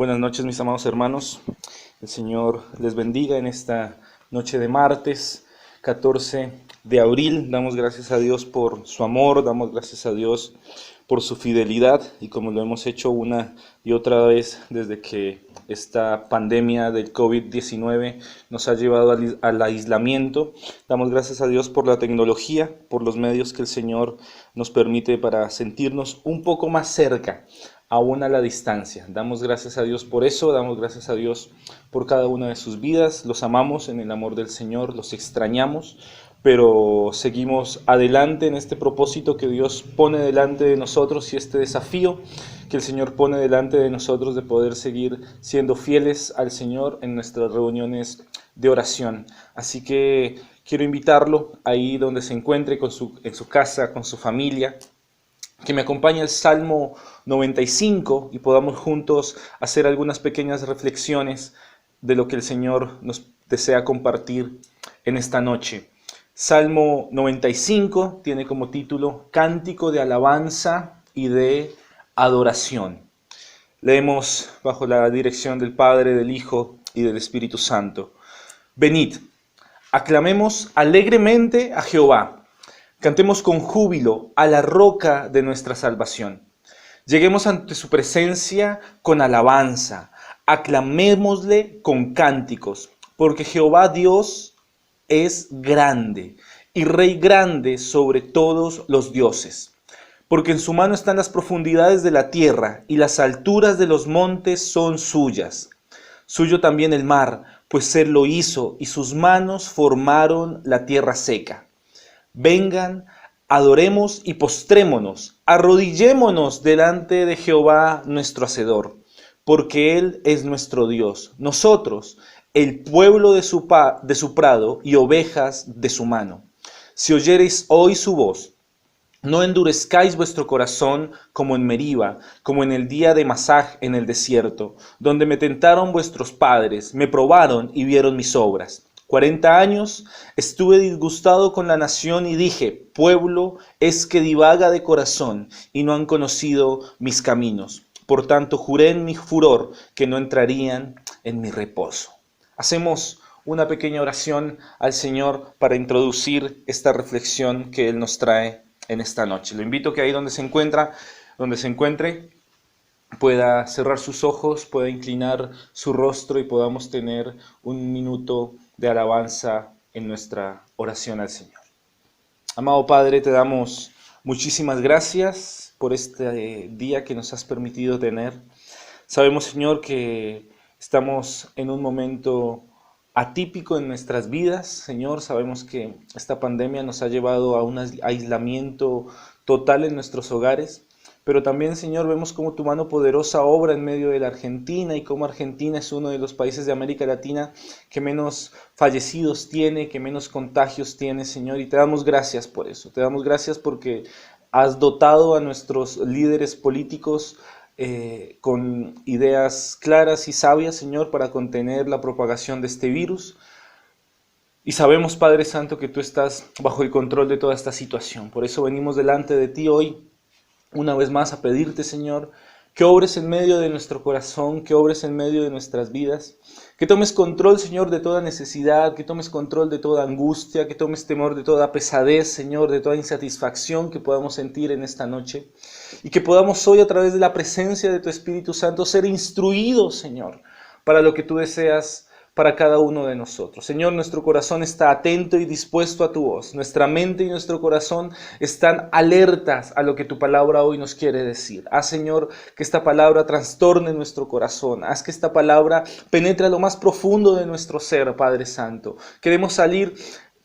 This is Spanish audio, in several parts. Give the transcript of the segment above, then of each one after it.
Buenas noches, mis amados hermanos. El Señor les bendiga en esta noche de martes 14 de abril. Damos gracias a Dios por su amor, damos gracias a Dios por su fidelidad, y como lo hemos hecho una y otra vez desde que esta pandemia del COVID-19 nos ha llevado al aislamiento, damos gracias a Dios por la tecnología, por los medios que el Señor nos permite para sentirnos un poco más cerca, aún a la distancia. Damos gracias a Dios por eso, damos gracias a Dios por cada una de sus vidas. Los amamos en el amor del Señor, los extrañamos, pero seguimos adelante en este propósito que Dios pone delante de nosotros y este desafío que el Señor pone delante de nosotros de poder seguir siendo fieles al Señor en nuestras reuniones de oración. Así que quiero invitarlo ahí donde se encuentre, en su casa, con su familia, que me acompañe al Salmo 95 y podamos juntos hacer algunas pequeñas reflexiones de lo que el Señor nos desea compartir en esta noche. Salmo 95 tiene como título Cántico de alabanza y de adoración. Leemos bajo la dirección del Padre, del Hijo y del Espíritu Santo. Venid, aclamemos alegremente a Jehová. Cantemos con júbilo a la roca de nuestra salvación. Lleguemos ante su presencia con alabanza. Aclamémosle con cánticos, porque Jehová Dios es grande y Rey grande sobre todos los dioses. Porque en su mano están las profundidades de la tierra y las alturas de los montes son suyas. Suyo también el mar, pues él lo hizo y sus manos formaron la tierra seca. Vengan, adoremos y postrémonos, arrodillémonos delante de Jehová nuestro Hacedor, porque Él es nuestro Dios, nosotros, el pueblo de su prado y ovejas de su mano. Si oyereis hoy su voz, no endurezcáis vuestro corazón como en Meriba, como en el día de Masaj en el desierto, donde me tentaron vuestros padres, me probaron y vieron mis obras. 40 años estuve disgustado con la nación y dije, pueblo es que divaga de corazón y no han conocido mis caminos. Por tanto, juré en mi furor que no entrarían en mi reposo. Hacemos una pequeña oración al Señor para introducir esta reflexión que Él nos trae en esta noche. Lo invito a que ahí donde se encuentre, pueda cerrar sus ojos, pueda inclinar su rostro y podamos tener un minuto de alabanza en nuestra oración al Señor. Amado Padre, te damos muchísimas gracias por este día que nos has permitido tener. Sabemos, Señor, que estamos en un momento atípico en nuestras vidas, Señor. Sabemos que esta pandemia nos ha llevado a un aislamiento total en nuestros hogares. Pero también, Señor, vemos cómo tu mano poderosa obra en medio de la Argentina y cómo Argentina es uno de los países de América Latina que menos fallecidos tiene, que menos contagios tiene, Señor. Y te damos gracias por eso. Te damos gracias porque has dotado a nuestros líderes políticos con ideas claras y sabias, Señor, para contener la propagación de este virus. Y sabemos, Padre Santo, que tú estás bajo el control de toda esta situación. Por eso venimos delante de ti hoy, una vez más, a pedirte, Señor, que obres en medio de nuestro corazón, que obres en medio de nuestras vidas, que tomes control, Señor, de toda necesidad, que tomes control de toda angustia, que tomes temor de toda pesadez, Señor, de toda insatisfacción que podamos sentir en esta noche, y que podamos hoy, a través de la presencia de tu Espíritu Santo, ser instruidos, Señor, para lo que tú deseas para cada uno de nosotros. Señor, nuestro corazón está atento y dispuesto a tu voz. Nuestra mente y nuestro corazón están alertas a lo que tu palabra hoy nos quiere decir. Haz, Señor, que esta palabra trastorne nuestro corazón. Haz que esta palabra penetre a lo más profundo de nuestro ser, Padre Santo. Queremos salir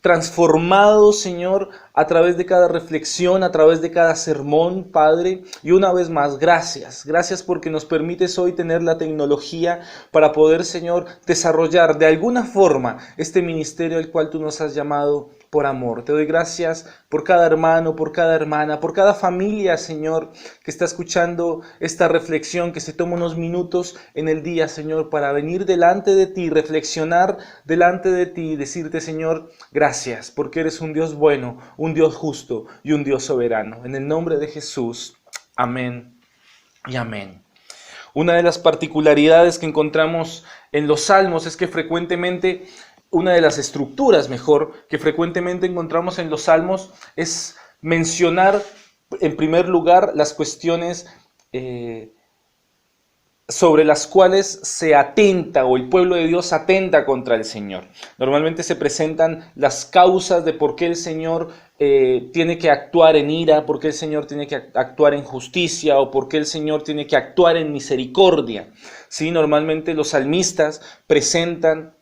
transformados, Señor, a través de cada reflexión, a través de cada sermón, Padre. Y una vez más, gracias. Gracias porque nos permites hoy tener la tecnología para poder, Señor, desarrollar de alguna forma este ministerio al cual tú nos has llamado por amor. Te doy gracias por cada hermano, por cada hermana, por cada familia, Señor, que está escuchando esta reflexión, que se toma unos minutos en el día, Señor, para venir delante de ti, reflexionar delante de ti y decirte, Señor, gracias, porque eres un Dios bueno, un Dios justo y un Dios soberano. En el nombre de Jesús, amén y amén. Una de las particularidades que encontramos en los salmos es que frecuentemente, una de las estructuras mejor, que frecuentemente encontramos en los salmos es mencionar en primer lugar las cuestiones sobre las cuales se atenta o el pueblo de Dios atenta contra el Señor. Normalmente se presentan las causas de por qué el Señor tiene que actuar en ira, por qué el Señor tiene que actuar en justicia o por qué el Señor tiene que actuar en misericordia. ¿Sí? Normalmente los salmistas presentan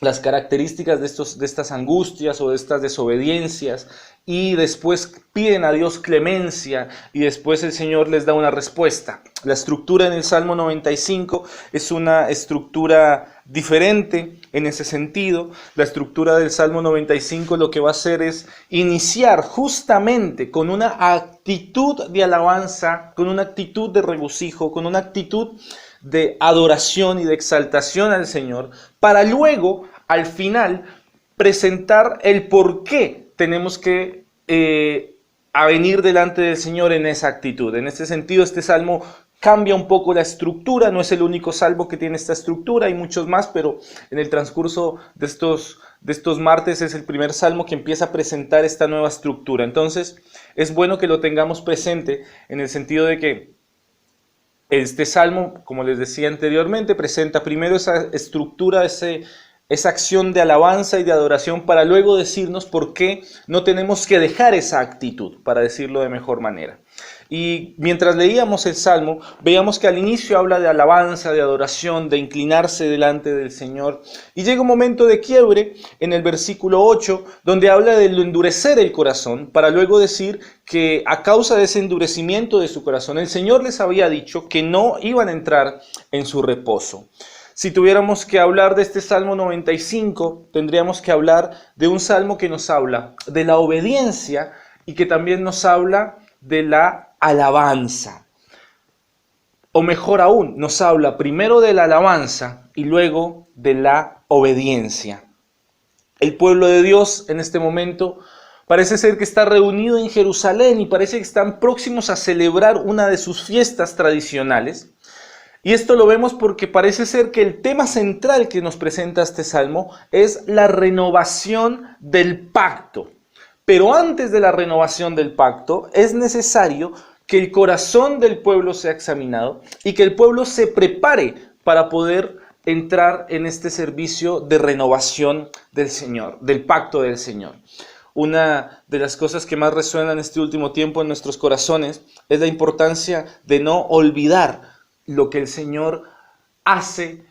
las características de estas angustias o de estas desobediencias y después piden a Dios clemencia y después el Señor les da una respuesta. La estructura en el Salmo 95 es una estructura diferente en ese sentido. La estructura del Salmo 95 lo que va a hacer es iniciar justamente con una actitud de alabanza, con una actitud de regocijo, con una actitud de adoración y de exaltación al Señor, para luego, al final, presentar el por qué tenemos que a venir delante del Señor en esa actitud. En este sentido, este salmo cambia un poco la estructura, no es el único salmo que tiene esta estructura, hay muchos más, pero en el transcurso de estos martes es el primer salmo que empieza a presentar esta nueva estructura. Entonces, es bueno que lo tengamos presente en el sentido de que este salmo, como les decía anteriormente, presenta primero esa estructura, esa acción de alabanza y de adoración para luego decirnos por qué no tenemos que dejar esa actitud, para decirlo de mejor manera. Y mientras leíamos el Salmo, veíamos que al inicio habla de alabanza, de adoración, de inclinarse delante del Señor. Y llega un momento de quiebre en el versículo 8, donde habla de endurecer el corazón, para luego decir que a causa de ese endurecimiento de su corazón, el Señor les había dicho que no iban a entrar en su reposo. Si tuviéramos que hablar de este Salmo 95, tendríamos que hablar de un salmo que nos habla de la obediencia y que también nos habla de la alabanza. O mejor aún, nos habla primero de la alabanza y luego de la obediencia. El pueblo de Dios en este momento parece ser que está reunido en Jerusalén y parece que están próximos a celebrar una de sus fiestas tradicionales. Y esto lo vemos porque parece ser que el tema central que nos presenta este salmo es la renovación del pacto. Pero antes de la renovación del pacto es necesario que el corazón del pueblo sea examinado y que el pueblo se prepare para poder entrar en este servicio de renovación del Señor, del pacto del Señor. Una de las cosas que más resuenan en este último tiempo en nuestros corazones es la importancia de no olvidar lo que el Señor hace,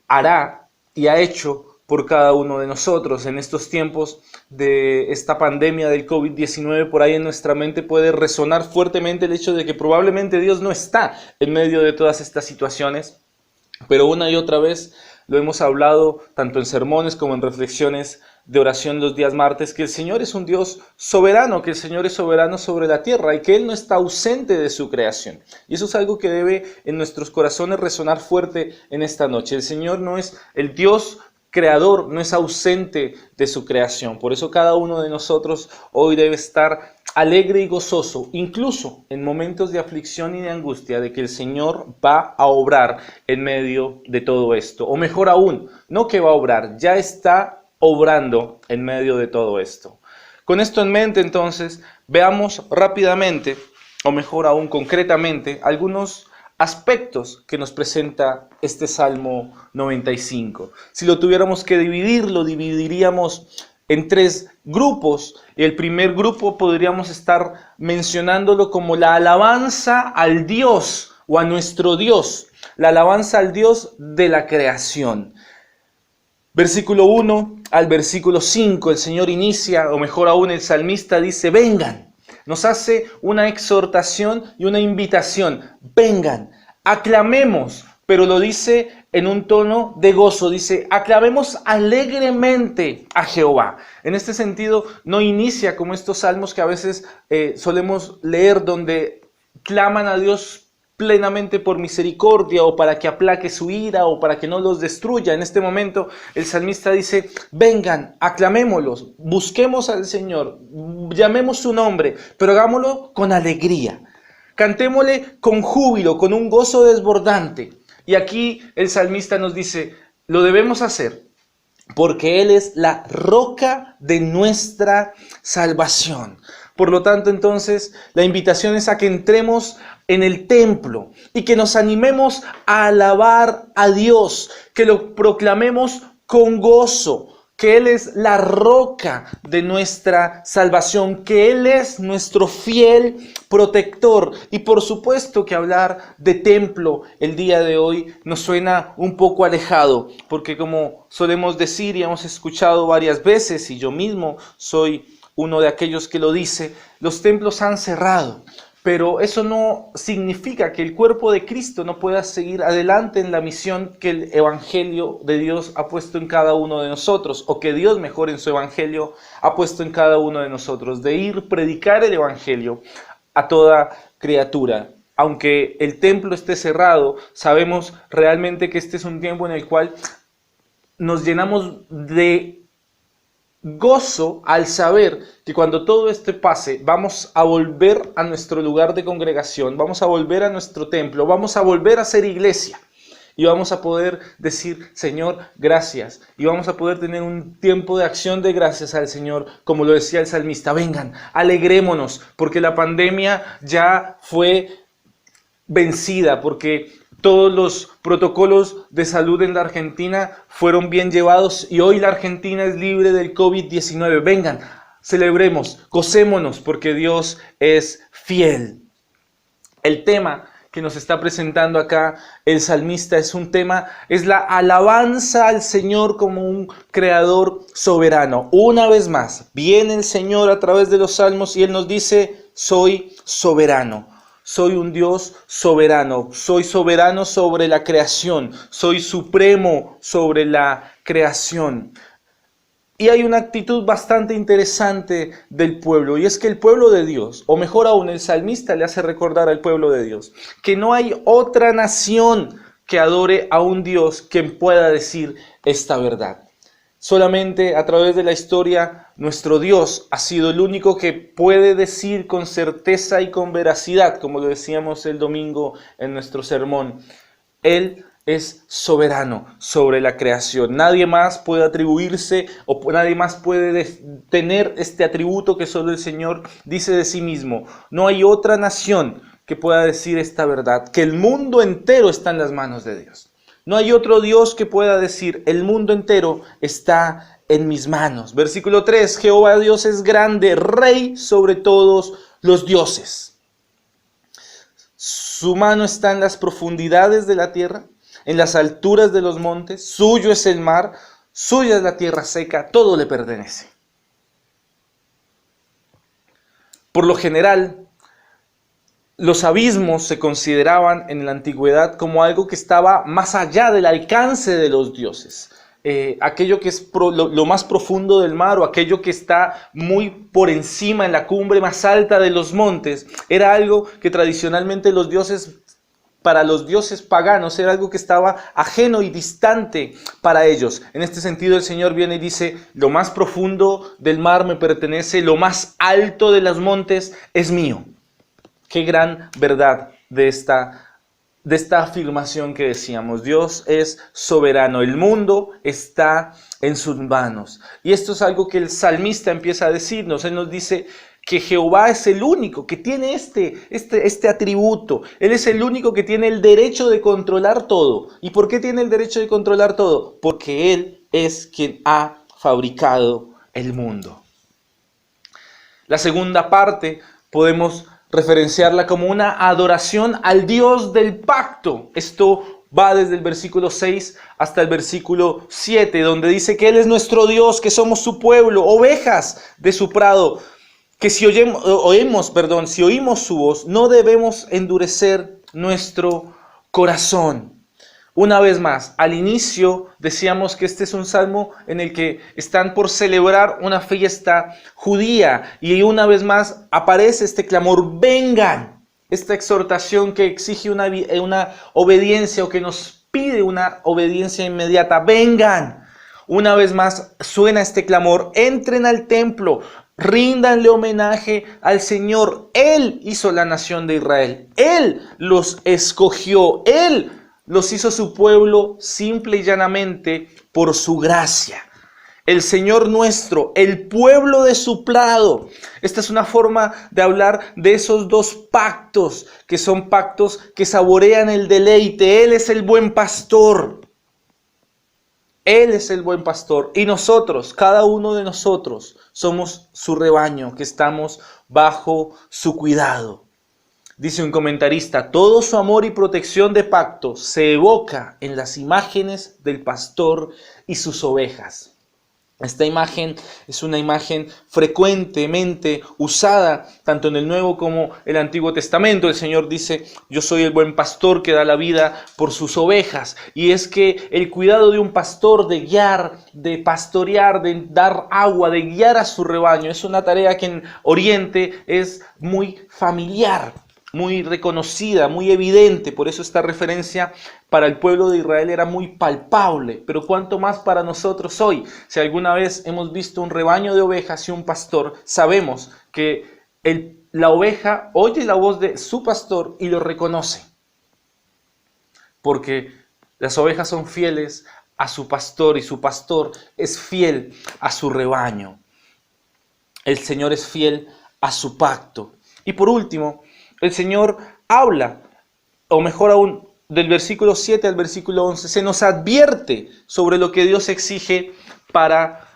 hará y ha hecho por cada uno de nosotros. En estos tiempos de esta pandemia del COVID-19, por ahí en nuestra mente puede resonar fuertemente el hecho de que probablemente Dios no está en medio de todas estas situaciones, pero una y otra vez lo hemos hablado tanto en sermones como en reflexiones de oración los días martes, que el Señor es un Dios soberano, que el Señor es soberano sobre la tierra y que Él no está ausente de su creación. Y eso es algo que debe en nuestros corazones resonar fuerte en esta noche. El Señor no es el Dios creador, no es ausente de su creación. Por eso cada uno de nosotros hoy debe estar alegre y gozoso, incluso en momentos de aflicción y de angustia, de que el Señor va a obrar en medio de todo esto. O mejor aún, no que va a obrar, ya está obrando en medio de todo esto. Con esto en mente, entonces, veamos rápidamente, o mejor aún concretamente, algunos aspectos que nos presenta este Salmo 95. Si lo tuviéramos que dividir, lo dividiríamos en 3 grupos. El primer grupo podríamos estar mencionándolo como la alabanza al Dios o a nuestro Dios, la alabanza al Dios de la creación. Versículo 1 al versículo 5, el Señor inicia, o mejor aún el salmista dice, vengan. Nos hace una exhortación y una invitación. Vengan, aclamemos, pero lo dice en un tono de gozo. Dice, aclamemos alegremente a Jehová. En este sentido, no inicia como estos salmos que a veces solemos leer donde claman a Dios plenamente por misericordia o para que aplaque su ira o para que no los destruya. En este momento el salmista dice, vengan, aclamémoslos, busquemos al Señor, llamemos su nombre, pero hagámoslo con alegría. cantémosle con júbilo, con un gozo desbordante. Y aquí el salmista nos dice, lo debemos hacer porque Él es la roca de nuestra salvación. Por lo tanto, entonces, la invitación es a que entremos en el templo y que nos animemos a alabar a Dios, que lo proclamemos con gozo, que Él es la roca de nuestra salvación, que Él es nuestro fiel protector. Y por supuesto que hablar de templo el día de hoy nos suena un poco alejado, porque como solemos decir y hemos escuchado varias veces, y yo mismo soy uno de aquellos que lo dice, los templos han cerrado. Pero eso no significa que el cuerpo de Cristo no pueda seguir adelante en la misión que el Evangelio de Dios ha puesto en cada uno de nosotros, o que Dios mejor en su Evangelio ha puesto en cada uno de nosotros, de ir predicar el Evangelio a toda criatura. Aunque el templo esté cerrado, sabemos realmente que este es un tiempo en el cual nos llenamos de gozo al saber que cuando todo esto pase, vamos a volver a nuestro lugar de congregación, vamos a volver a nuestro templo, vamos a volver a ser iglesia y vamos a poder decir, Señor, gracias. Y vamos a poder tener un tiempo de acción de gracias al Señor, como lo decía el salmista. Vengan, alegrémonos, porque la pandemia ya fue vencida, porque todos los protocolos de salud en la Argentina fueron bien llevados y hoy la Argentina es libre del COVID-19. Vengan, celebremos, gocémonos porque Dios es fiel. El tema que nos está presentando acá el salmista es la alabanza al Señor como un creador soberano. Una vez más, viene el Señor a través de los salmos y Él nos dice, soy soberano. Soy un Dios soberano, soy soberano sobre la creación, soy supremo sobre la creación. Y hay una actitud bastante interesante del pueblo, y es que el pueblo de Dios, o mejor aún, el salmista le hace recordar al pueblo de Dios, que no hay otra nación que adore a un Dios quien pueda decir esta verdad. Solamente a través de la historia, nuestro Dios ha sido el único que puede decir con certeza y con veracidad, como lo decíamos el domingo en nuestro sermón. Él es soberano sobre la creación. Nadie más puede atribuirse o nadie más puede tener este atributo que solo el Señor dice de sí mismo. No hay otra nación que pueda decir esta verdad, que el mundo entero está en las manos de Dios. No hay otro Dios que pueda decir, el mundo entero está en mis manos. Versículo 3, Jehová Dios es grande, rey sobre todos los dioses. Su mano está en las profundidades de la tierra, en las alturas de los montes, suyo es el mar, suya es la tierra seca, todo le pertenece. Por lo general, los abismos se consideraban en la antigüedad como algo que estaba más allá del alcance de los dioses. Aquello que es lo más profundo del mar o aquello que está muy por encima en la cumbre más alta de los montes, era algo que tradicionalmente para los dioses paganos era algo que estaba ajeno y distante para ellos. En este sentido el Señor viene y dice, lo más profundo del mar me pertenece, lo más alto de los montes es mío. Qué gran verdad de esta afirmación que decíamos. Dios es soberano, el mundo está en sus manos. Y esto es algo que el salmista empieza a decirnos. Él nos dice que Jehová es el único que tiene este atributo. Él es el único que tiene el derecho de controlar todo. ¿Y por qué tiene el derecho de controlar todo? Porque Él es quien ha fabricado el mundo. La segunda parte podemos referenciarla como una adoración al Dios del pacto. Esto va desde el versículo 6 hasta el versículo 7, donde dice que Él es nuestro Dios, que somos su pueblo, ovejas de su prado, que si oímos su voz, no debemos endurecer nuestro corazón. Una vez más, al inicio decíamos que este es un salmo en el que están por celebrar una fiesta judía y una vez más aparece este clamor, vengan, esta exhortación que exige una obediencia o que nos pide una obediencia inmediata, vengan. Una vez más suena este clamor, entren al templo, Ríndanle homenaje al Señor. Él hizo la nación de Israel. Él los escogió. Él los hizo su pueblo simple y llanamente por su gracia. El Señor nuestro, el pueblo de su prado. Esta es una forma de hablar de esos dos pactos, que son pactos que saborean el deleite. Él es el buen pastor. Él es el buen pastor. Y nosotros, cada uno de nosotros, somos su rebaño, que estamos bajo su cuidado. Dice un comentarista, todo su amor y protección de pacto se evoca en las imágenes del pastor y sus ovejas. Esta imagen es una imagen frecuentemente usada tanto en el Nuevo como el Antiguo Testamento. El Señor dice, yo soy el buen pastor que da la vida por sus ovejas. Y es que el cuidado de un pastor, de guiar, de pastorear, de dar agua, de guiar a su rebaño, es una tarea que en Oriente es muy familiar, muy reconocida, muy evidente. Por eso esta referencia para el pueblo de Israel era muy palpable. Pero cuánto más para nosotros hoy. Si alguna vez hemos visto un rebaño de ovejas y un pastor, sabemos que la oveja oye la voz de su pastor y lo reconoce. Porque las ovejas son fieles a su pastor y su pastor es fiel a su rebaño. El Señor es fiel a su pacto. Y por último, el Señor habla, o mejor aún, del versículo 7 al versículo 11, se nos advierte sobre lo que Dios exige para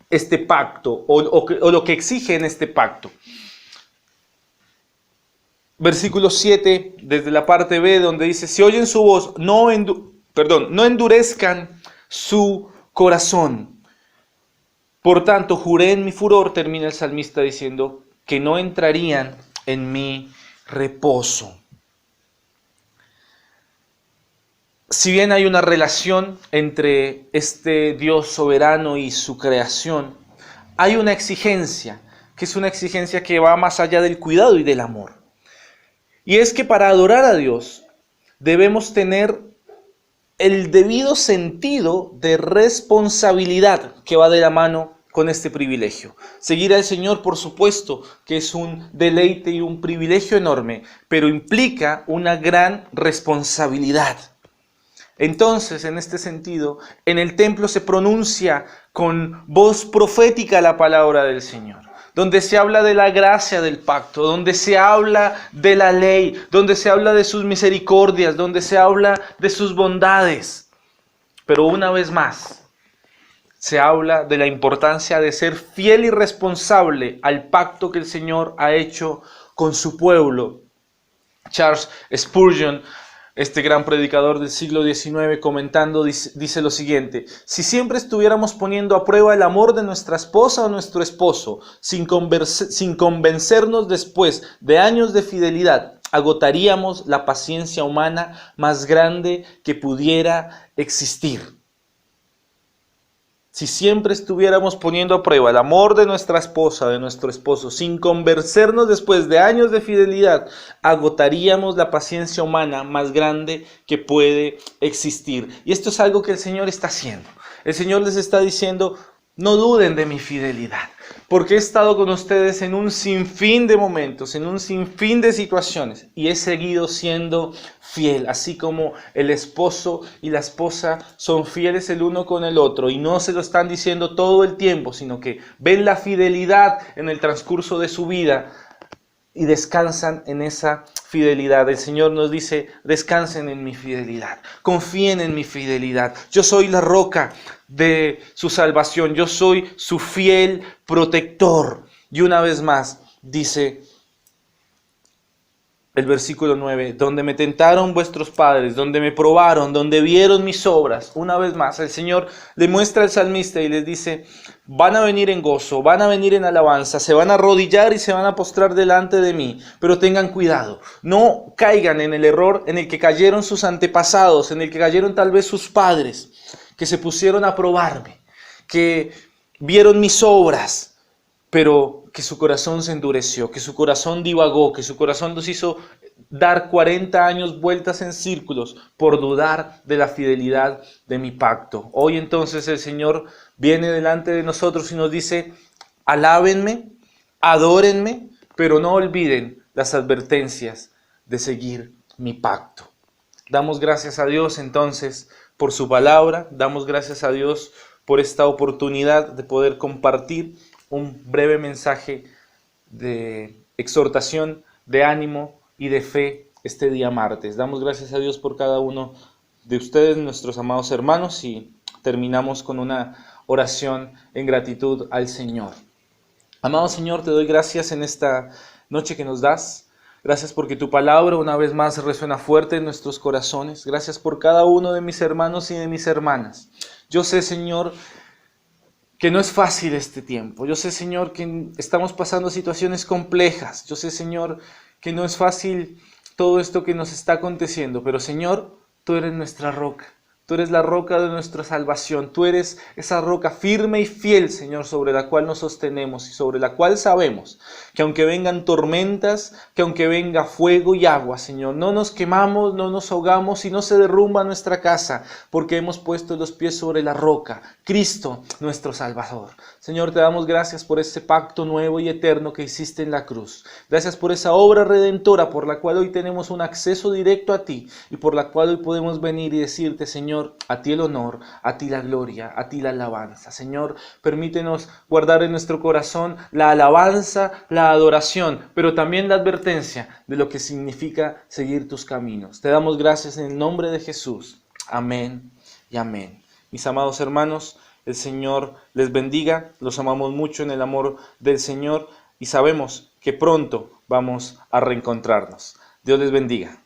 este pacto, o lo que exige en este pacto. Versículo 7, desde la parte B, donde dice, si oyen su voz, no endurezcan su corazón. Por tanto, juré en mi furor, termina el salmista diciendo, que no entrarían en mi reposo. Si bien hay una relación entre este Dios soberano y su creación, hay una exigencia, que es una exigencia que va más allá del cuidado y del amor. Y es que para adorar a Dios debemos tener el debido sentido de responsabilidad que va de la mano con este privilegio. Seguir al Señor, por supuesto, que es un deleite y un privilegio enorme, pero implica una gran responsabilidad. Entonces, en este sentido, en el templo se pronuncia con voz profética la palabra del Señor, donde se habla de la gracia del pacto, donde se habla de la ley, donde se habla de sus misericordias, donde se habla de sus bondades. Pero una vez más, se habla de la importancia de ser fiel y responsable al pacto que el Señor ha hecho con su pueblo. Charles Spurgeon, este gran predicador del siglo XIX, comentando, dice lo siguiente: si siempre estuviéramos poniendo a prueba el amor de nuestra esposa o nuestro esposo, sin convencernos después de años de fidelidad, agotaríamos la paciencia humana más grande que pudiera existir. Si siempre estuviéramos poniendo a prueba el amor de nuestra esposa, de nuestro esposo, sin convencernos después de años de fidelidad, agotaríamos la paciencia humana más grande que puede existir. Y esto es algo que el Señor está haciendo. El Señor les está diciendo, no duden de mi fidelidad, porque he estado con ustedes en un sinfín de momentos, en un sinfín de situaciones, y he seguido siendo fiel, así como el esposo y la esposa son fieles el uno con el otro, y no se lo están diciendo todo el tiempo, sino que ven la fidelidad en el transcurso de su vida y descansan en esa fidelidad. El Señor nos dice, descansen en mi fidelidad, confíen en mi fidelidad. Yo soy la roca de su salvación, yo soy su fiel protector. Y una vez más dice el versículo 9, donde me tentaron vuestros padres, donde me probaron, donde vieron mis obras. Una vez más, el Señor le muestra al salmista y les dice, van a venir en gozo, van a venir en alabanza, se van a arrodillar y se van a postrar delante de mí. Pero tengan cuidado, no caigan en el error en el que cayeron sus antepasados, en el que cayeron tal vez sus padres, que se pusieron a probarme, que vieron mis obras, pero que su corazón se endureció, que su corazón divagó, que su corazón los hizo dar 40 años vueltas en círculos por dudar de la fidelidad de mi pacto. Hoy entonces el Señor viene delante de nosotros y nos dice, alábenme, Adórenme, pero no olviden las advertencias de seguir mi pacto. Damos gracias a Dios entonces por su palabra, damos gracias a Dios por esta oportunidad de poder compartir un breve mensaje de exhortación, de ánimo y de fe este día martes. Damos gracias a Dios por cada uno de ustedes, nuestros amados hermanos, y terminamos con una oración en gratitud al Señor. Amado Señor, te doy gracias en esta noche que nos das. Gracias porque tu palabra una vez más resuena fuerte en nuestros corazones. Gracias por cada uno de mis hermanos y de mis hermanas. Yo sé, Señor, que no es fácil este tiempo. Yo sé, Señor, que estamos pasando situaciones complejas. Yo sé, Señor, que no es fácil todo esto que nos está aconteciendo. Pero, Señor, tú eres nuestra roca. Tú eres la roca de nuestra salvación. Tú eres esa roca firme y fiel, Señor, sobre la cual nos sostenemos y sobre la cual sabemos que aunque vengan tormentas, que aunque venga fuego y agua, Señor, no nos quemamos, no nos ahogamos y no se derrumba nuestra casa, porque hemos puesto los pies sobre la roca, Cristo, nuestro Salvador. Señor, te damos gracias por ese pacto nuevo y eterno que hiciste en la cruz. Gracias por esa obra redentora por la cual hoy tenemos un acceso directo a ti y por la cual hoy podemos venir y decirte, Señor, a ti el honor, a ti la gloria, a ti la alabanza. Señor, permítenos guardar en nuestro corazón la alabanza, la adoración, pero también la advertencia de lo que significa seguir tus caminos. Te damos gracias en el nombre de Jesús. Amén y amén. Mis amados hermanos, el Señor les bendiga. Los amamos mucho en el amor del Señor y sabemos que pronto vamos a reencontrarnos. Dios les bendiga.